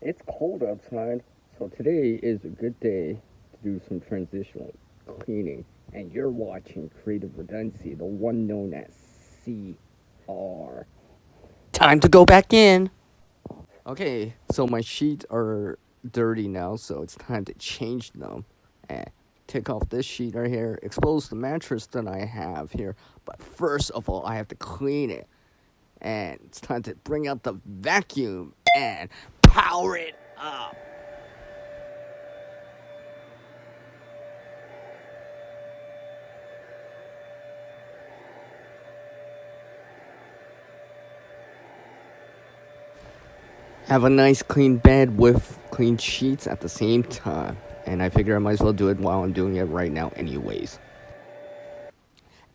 It's cold outside, so today is a good day to do some transitional cleaning. And you're watching Creative Redundancy, the one known as CR. Time to go back in. Okay, so my sheets are dirty now, so it's time to change them. And take off this sheet right here, expose the mattress that I have here. But first of all, I have to clean it. And it's time to bring out the vacuum and power it up. Have a nice clean bed with clean sheets at the same time. And I figure I might as well do it while I'm doing it right now, anyways.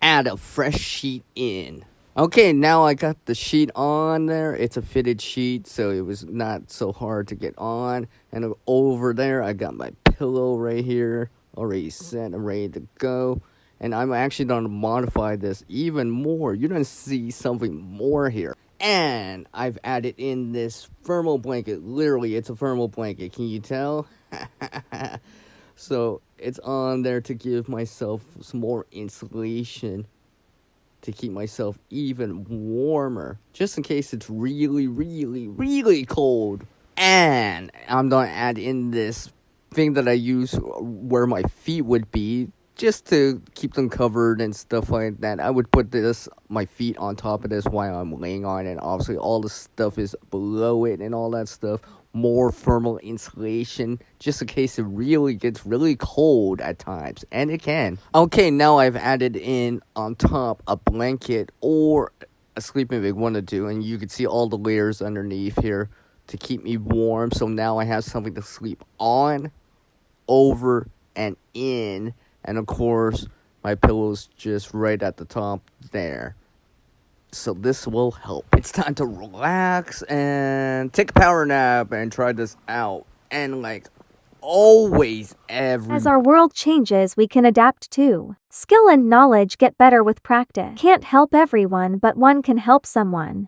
Add a fresh sheet in. Okay, now I got the sheet on there. It's a fitted sheet, so it was not so hard to get on. And over there, I got my pillow right here, already set and ready to go. And I'm actually going to modify this even more. You're going to see something more here. And I've added in this thermal blanket. Literally, it's a thermal blanket. Can you tell? So it's on there to give myself some more insulation to keep myself even warmer, just in case it's really, really, really cold. And I'm gonna add in this thing that I use where my feet would be, just to keep them covered and stuff like that. I would put my feet on top of this while I'm laying on it. Obviously, all the stuff is below it and all that stuff. More thermal insulation, just in case it really gets really cold at times, and it can. Okay, now I've added in on top a blanket or a sleeping bag, one to do, and you can see all the layers underneath here to keep me warm. So now I have something to sleep on, over, and in. And of course, my pillow's just right at the top there. So this will help. It's time to relax and take a power nap and try this out. And like always, As our world changes, we can adapt too. Skill and knowledge get better with practice. Can't help everyone, but one can help someone.